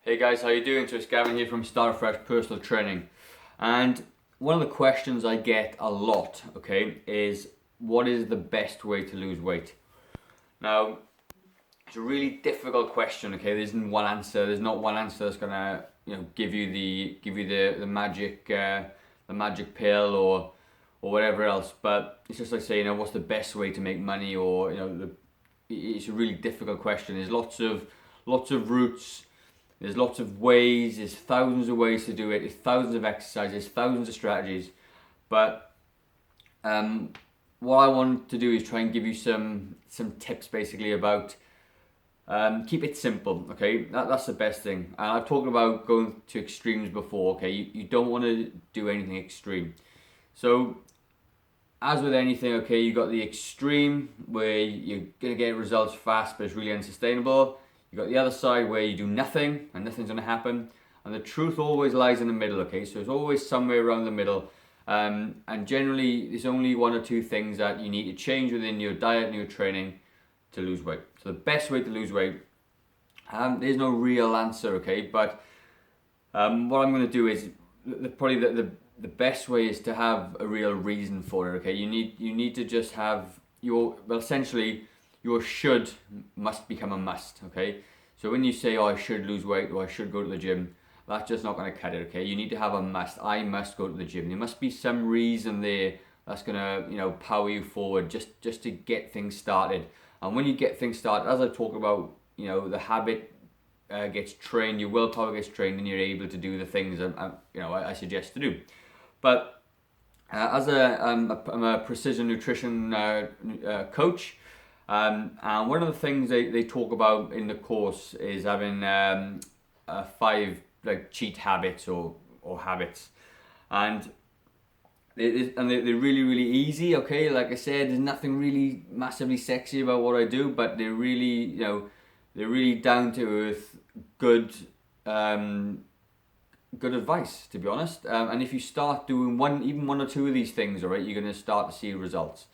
Hey guys, how you doing? So it's Gavin here from Start Fresh Personal Training. And one of the questions I get a lot, okay, is what is the best way to lose weight? Now, it's a really difficult question, okay? There isn't one answer. There's not one answer that's gonna, give you the magic pill or whatever else. But it's just like saying, what's the best way to make money, or it's a really difficult question. There's lots of routes. There's lots of ways, there's thousands of ways to do it, there's thousands of exercises, thousands of strategies. But what I want to do is try and give you some tips basically about keep it simple, okay? That's the best thing. And I've talked about going to extremes before, okay? You don't want to do anything extreme. So as with anything, okay, you got the extreme where you're gonna get results fast but it's really unsustainable. You got the other side where you do nothing and nothing's going to happen, and the truth always lies in the middle. Okay, so it's always somewhere around the middle, and generally there's only one or two things that you need to change within your diet and your training to lose weight. So the best way to lose weight, there's no real answer. Okay, but what I'm going to do is probably the best way is to have a real reason for it. Okay, you need to just have essentially your should must become a must, okay? So when you say, I should lose weight or I should go to the gym, that's just not going to cut it, okay? You need to have a must. I must go to the gym. There must be some reason there that's going to, power you forward just to get things started. And when you get things started, as I talk about, the habit gets trained, your willpower gets trained, and you're able to do the things I suggest to do. But I'm a precision nutrition coach. And one of the things they talk about in the course is having 5 cheat habits or habits, and they're really easy. Okay, like I said, there's nothing really massively sexy about what I do, but they're really they're really down to earth, good advice, to be honest. And if you start doing even one or two of these things, all right, you're going to start to see results.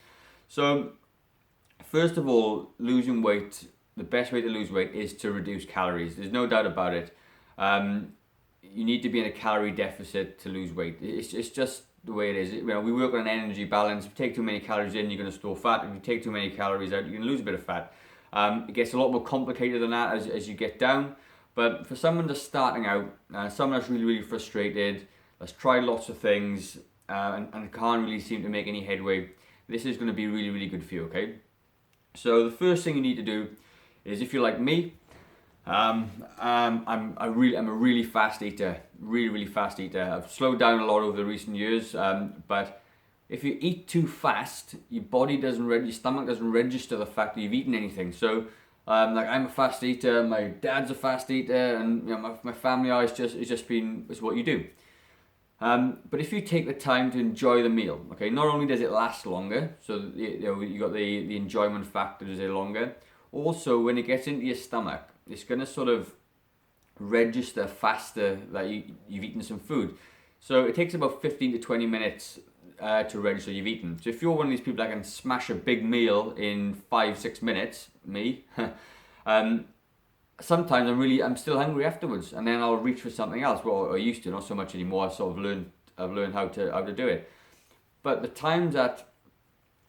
So first of all, losing weight, the best way to lose weight is to reduce calories. There's no doubt about it. You need to be in a calorie deficit to lose weight. It's just the way it is. We work on an energy balance. If you take too many calories in, you're going to store fat. If you take too many calories out, you're going to lose a bit of fat. It gets a lot more complicated than that as you get down. But for someone that's starting out, someone that's really frustrated, that's tried lots of things, and can't really seem to make any headway, this is going to be really good for you, okay? So the first thing you need to do is, if you're like me, I'm a really fast eater, really fast eater. I've slowed down a lot over the recent years, but if you eat too fast, your stomach doesn't register the fact that you've eaten anything. So I'm a fast eater, my dad's a fast eater, and my family it's what you do. But if you take the time to enjoy the meal, okay, not only does it last longer, so you got the enjoyment factor is there longer. Also, when it gets into your stomach, it's gonna sort of register faster that you've eaten some food. So it takes about 15 to 20 minutes to register you've eaten. So if you're one of these people that can smash a big meal in 5-6 minutes, me, sometimes I'm still hungry afterwards, and then I'll reach for something else. Well, I used to, not so much anymore. I've learned how to do it. But the times that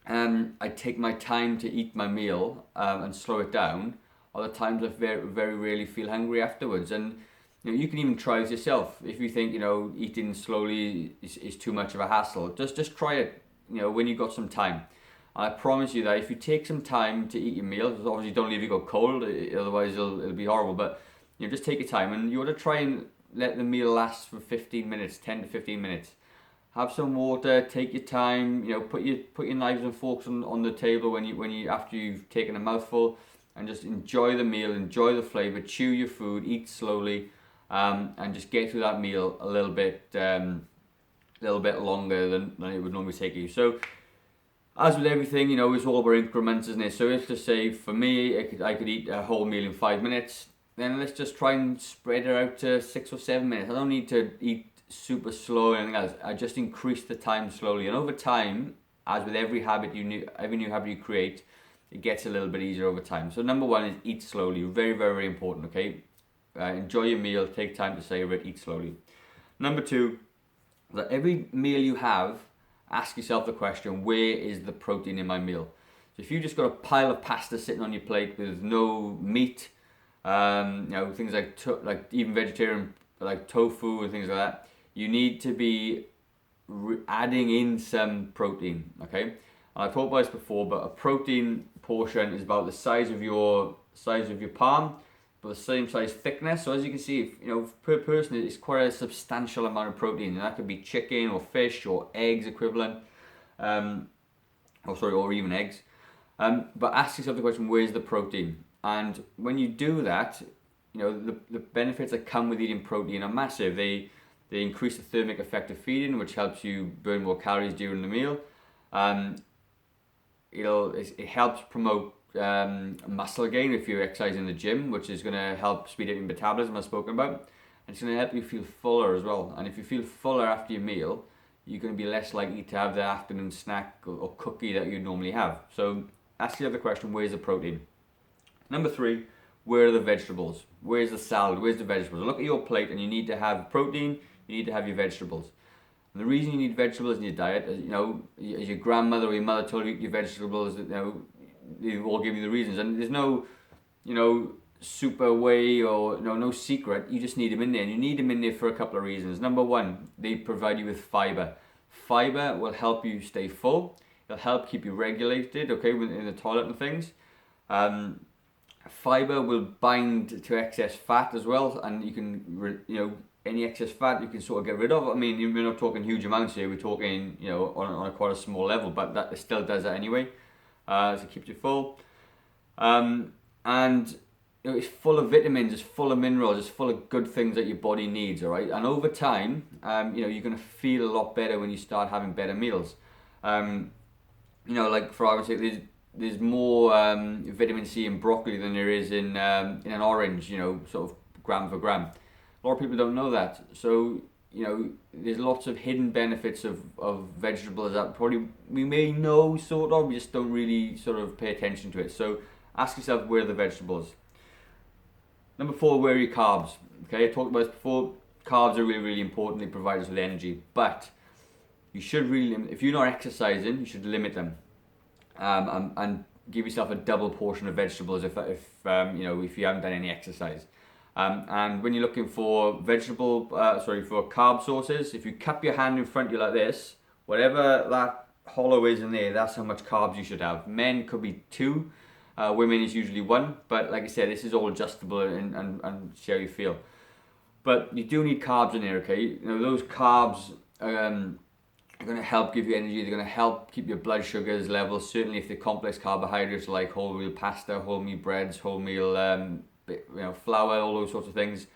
I take my time to eat my meal and slow it down are the times I very rarely feel hungry afterwards. And you can even try this yourself. If you think eating slowly is too much of a hassle, just try it. When you got some time. I promise you that if you take some time to eat your meal, obviously don't leave it go cold, otherwise it'll be horrible, but just take your time, and you want to try and let the meal last for 15 minutes, 10 to 15 minutes. Have some water, take your time, put your knives and forks on the table when you after you've taken a mouthful, and just enjoy the meal, enjoy the flavor, chew your food, eat slowly, and just get through that meal a little bit longer than it would normally take you. So as with everything, it's all about increments, isn't it? So let's just say, for me, I could eat a whole meal in 5 minutes. Then let's just try and spread it out to 6 or 7 minutes. I don't need to eat super slow or anything else. I just increase the time slowly. And over time, as with every new habit you create, it gets a little bit easier over time. So number one is eat slowly. Very important, okay? enjoy your meal, take time to savor it, eat slowly. Number 2, that every meal you have, ask yourself the question, where is the protein in my meal? So if you just got a pile of pasta sitting on your plate with no meat, things like even vegetarian, like tofu and things like that, you need to be adding in some protein, okay? And I've talked about this before, but a protein portion is about the size of your palm, but the same size thickness. So as you can see, per person, it's quite a substantial amount of protein, and that could be chicken or fish or eggs equivalent, or even eggs. But ask yourself the question, where's the protein? And when you do that, the benefits that come with eating protein are massive. They increase the thermic effect of feeding, which helps you burn more calories during the meal. It helps promote muscle gain if you exercise in the gym, which is going to help speed up your metabolism, as I've spoken about. And it's going to help you feel fuller as well. And if you feel fuller after your meal, you're going to be less likely to have the afternoon snack or cookie that you normally have. So ask yourself the question, where's the protein? Number 3, where are the vegetables? Where's the salad? Where's the vegetables? Look at your plate, and you need to have protein, you need to have your vegetables. And the reason you need vegetables in your diet, as your grandmother or your mother told you to eat your vegetables, they all give you the reasons. And there's no, super way or no secret. You just need them in there, and you need them in there for a couple of reasons. Number 1, they provide you with fiber. Fiber will help you stay full. It'll help keep you regulated, okay, in the toilet and things. Fiber will bind to excess fat as well, and you can, any excess fat you can sort of get rid of. I mean, we're not talking huge amounts here. We're talking, on a quite a small level, but that still does that anyway. So it keeps you full. And it's full of vitamins, it's full of minerals, it's full of good things that your body needs, all right? And over time, you're going to feel a lot better when you start having better meals. Like for argument's sake, there's more vitamin C in broccoli than there is in an orange, sort of gram for gram. A lot of people don't know that. So, there's lots of hidden benefits of vegetables that probably we may know sort of, we just don't really sort of pay attention to it. So ask yourself, where are the vegetables? Number 4, where are your carbs? Okay, I talked about this before. Carbs are really, really important. They provide us with energy. But you should really, if you're not exercising, you should limit them. And give yourself a double portion of vegetables if you haven't done any exercise. And when you're looking for for carb sources, if you cup your hand in front of you like this, whatever that hollow is in there, that's how much carbs you should have. Men could be 2, women is usually 1, but like I said, this is all adjustable and see how you feel. But you do need carbs in there, okay? Those carbs are going to help give you energy. They're going to help keep your blood sugars level. Certainly if they're complex carbohydrates like whole meal pasta, whole meal breads, whole meal flour, all those sorts of things.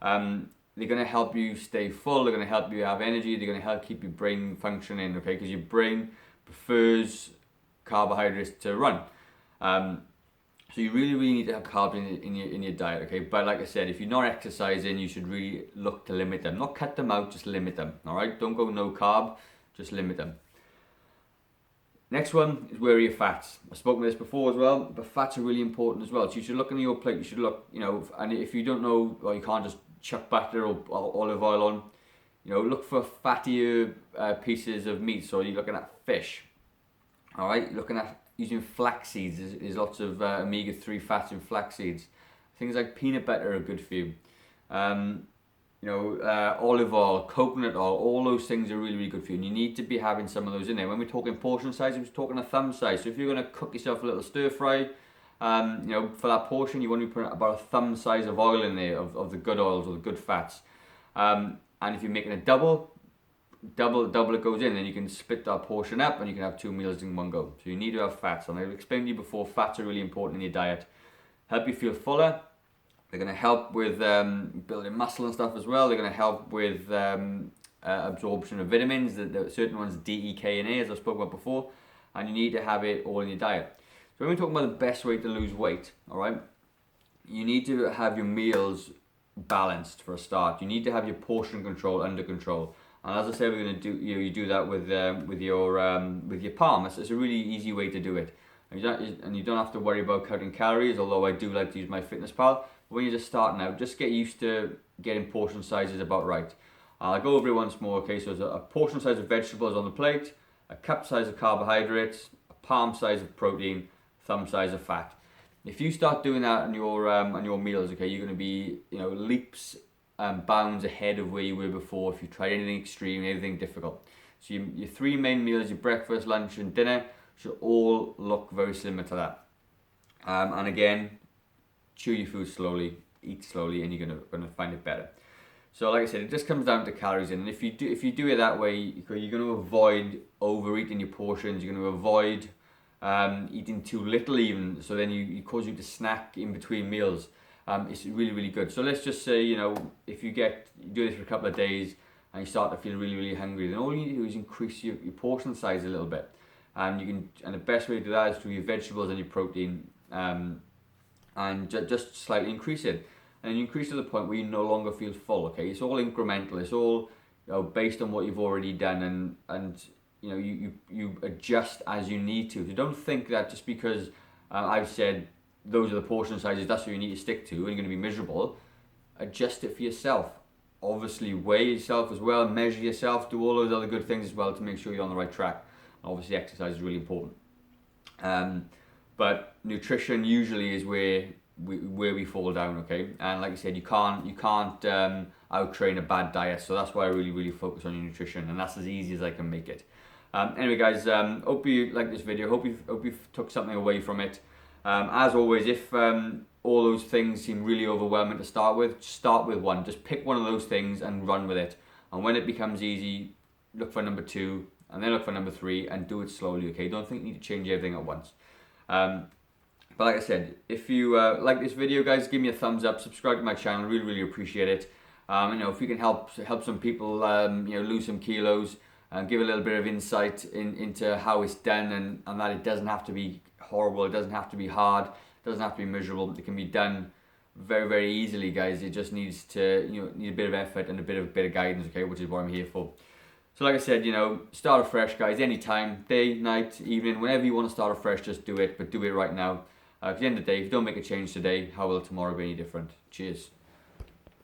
They're going to help you stay full. They're going to help you have energy. They're going to help keep your brain functioning, okay? Because your brain prefers carbohydrates to run. So you really, really need to have carbs in your diet, okay? But like I said, if you're not exercising, you should really look to limit them. Not cut them out, just limit them, all right? Don't go no carb. Just limit them. Next one is, where are your fats? I've spoken about this before as well, but fats are really important as well. So you should look on your plate, you should look, and if you don't know, or you can't just chuck butter or olive oil on, look for fattier pieces of meat. So you're looking at fish, all right? You're looking at using flax seeds. There's lots of omega-3 fats in flax seeds. Things like peanut butter are good for you. Olive oil, coconut oil, all those things are really, really good for you. And you need to be having some of those in there. When we're talking portion size, we're talking a thumb size. So if you're going to cook yourself a little stir fry, for that portion, you want to be putting about a thumb size of oil in there, of the good oils or the good fats. And if you're making a double it goes in, then you can split that portion up and you can have 2 meals in one go. So you need to have fats. And I've explained to you before, fats are really important in your diet. Help you feel fuller. They're going to help with building muscle and stuff as well. They're going to help with absorption of vitamins. The certain ones, D, E, K, and A, as I spoke about before. And you need to have it all in your diet. So when we're talking about the best way to lose weight, all right, you need to have your meals balanced for a start. You need to have your portion control under control. And as I said, we're going to do you do that with your palm. It's a really easy way to do it. And you don't have to worry about counting calories. Although I do like to use my Fitness Pal. when you're just starting out, just get used to getting portion sizes about right. I'll go over it once more. Okay, so there's a portion size of vegetables on the plate, a cup size of carbohydrates, a palm size of protein, thumb size of fat. If you start doing that on your meals, okay, you're going to be, you know, leaps and bounds ahead of where you were before if you tried anything extreme, anything difficult. So your three main meals, your breakfast, lunch, and dinner, should all look very similar to that. And again, chew your food slowly, eat slowly, and you're gonna find it better. So like I said, it just comes down to calories in. And if you do it that way, you're going to avoid overeating your portions. You're going to avoid eating too little even. So then you cause you to snack in between meals. It's really, really good. So let's just say, you know, if you do this for a couple of days and you start to feel really, really hungry, then all you need to do is increase your portion size a little bit. And the best way to do that is through your vegetables and your protein, and just slightly increase it. And you increase to the point where you no longer feel full. Okay, it's all incremental. It's all, you know, based on what you've already done, and you know, you adjust as you need to. So don't think that just because I've said those are the portion sizes, that's what you need to stick to, and you're going to be miserable. Adjust it for yourself. Obviously, weigh yourself as well, measure yourself, do all those other good things as well to make sure you're on the right track. Obviously, exercise is really important. But nutrition usually is where we fall down, okay? And like I said, you can't out-train a bad diet, so that's why I really, really focus on your nutrition, and that's as easy as I can make it. Anyway, guys, hope you like this video. Hope you took something away from it. As always, if all those things seem really overwhelming to start with, start with one. Just pick one of those things and run with it. And when it becomes easy, look for number 2, and then look for number 3, and do it slowly, okay? Don't think you need to change everything at once. But like I said, if you like this video, guys, give me a thumbs up, subscribe to my channel, really, really appreciate it. You know, if you can help some people, you know, lose some kilos, and give a little bit of insight into how it's done, and that it doesn't have to be horrible, it doesn't have to be hard, it doesn't have to be miserable. It can be done very, very easily, guys. It just needs to, you know, need a bit of effort and a bit of guidance, okay, which is what I'm here for. So like I said, you know, start afresh, guys, anytime, day, night, evening, whenever you want to start afresh, just do it, but do it right now. At the end of the day, if you don't make a change today, how will tomorrow be any different? Cheers.